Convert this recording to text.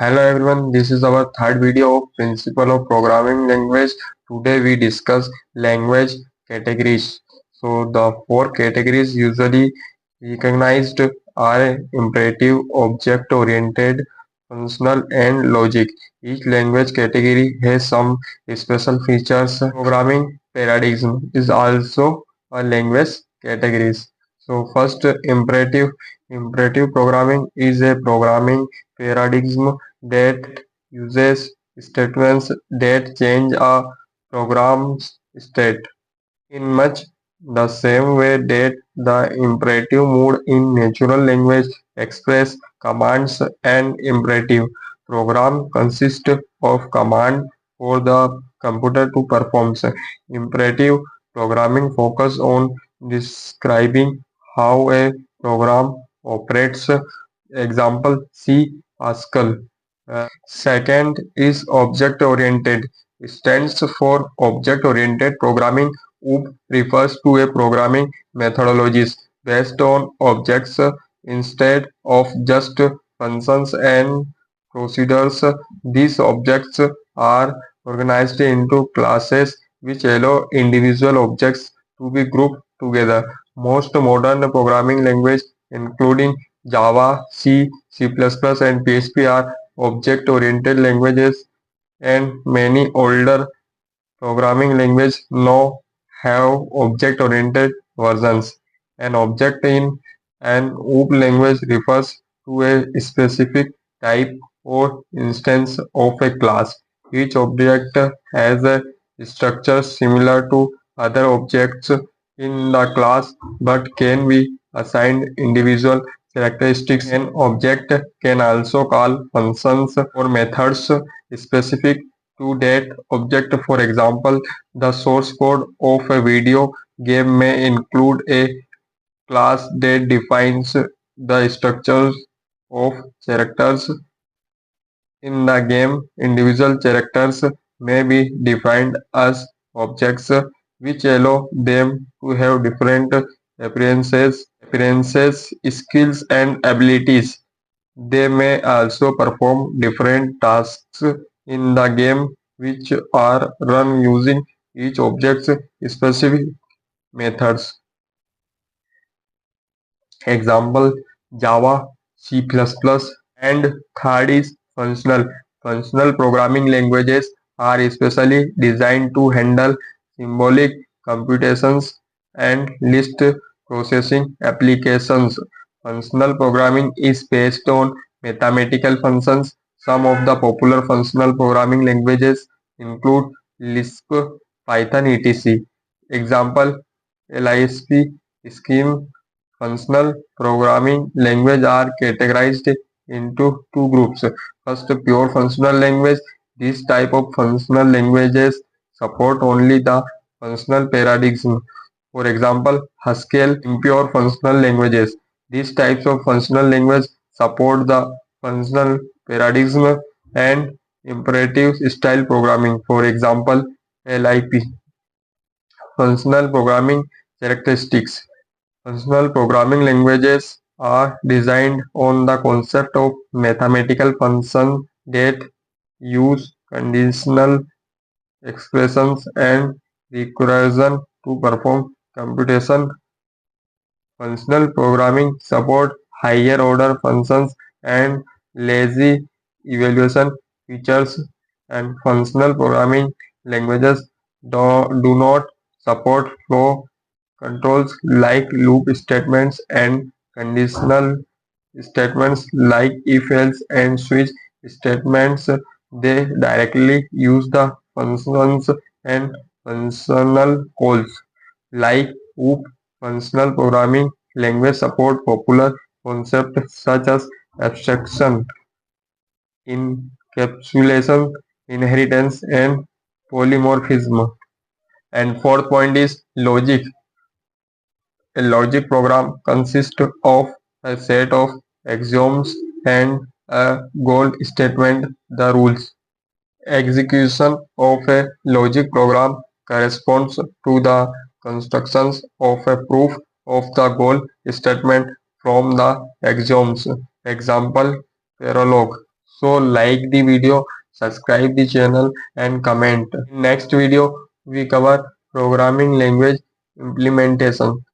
Hello everyone, this is our third video of Principle of Programming Language. Today we discuss language categories. So the four categories usually recognized are imperative, object-oriented, functional and logic. Each language category has some special features. Programming paradigm is also a language category. So first imperative programming is a programming paradigm that uses statements that change a program's state in much the same way that the imperative mode in natural language express commands. An imperative program consists of command for the computer to perform. Imperative programming focus on describing how a program operates. Example C. Pascal. Second is object oriented. It stands for object oriented programming. OOP refers to a programming methodologies based on objects instead of just functions and procedures. These objects are organized into classes which allow individual objects to be grouped together. Most modern programming languages, including Java, C, C++, and PHP, are object-oriented languages, and many older programming languages now have object-oriented versions. An object in an OOP language refers to a specific type or instance of a class. Each object has a structure similar to other objects in the class but can be assigned individual characteristics. An object can also call functions or methods specific to that object. For example, the source code of a video game may include a class that defines the structures of characters in the game. Individual characters may be defined as objects which allow them to have different appearances, skills, and abilities. They may also perform different tasks in the game which are run using each object's specific methods. Example Java, C++, and third is functional. Functional programming languages are especially designed to handle symbolic computations and list processing applications. Functional programming is based on mathematical functions. Some of the popular functional programming languages include Lisp, Python, etc. Example Lisp, Scheme. Functional programming languages are categorized into two groups. First, pure functional language. This type of functional languages support only the functional paradigm. For example, Haskell, impure functional languages. These types of functional language support the functional paradigm and imperative style programming. For example, LIP. Functional programming characteristics. Functional programming languages are designed on the concept of mathematical functions that use conditional expressions and recursion to perform computation. Functional programming support higher order functions and lazy evaluation features, and functional programming languages do not support flow controls like loop statements and conditional statements like if else and switch statements. They directly use the functions and functional calls like OOP. Functional programming language support popular concepts such as abstraction, encapsulation, inheritance, and polymorphism. And fourth point is logic. A logic program consists of a set of axioms and a goal statement. The rules execution of a logic program corresponds to the constructions of a proof of the goal statement from the axioms. Example, paralog. So like the video, subscribe the channel and comment. In next video we cover programming language implementation.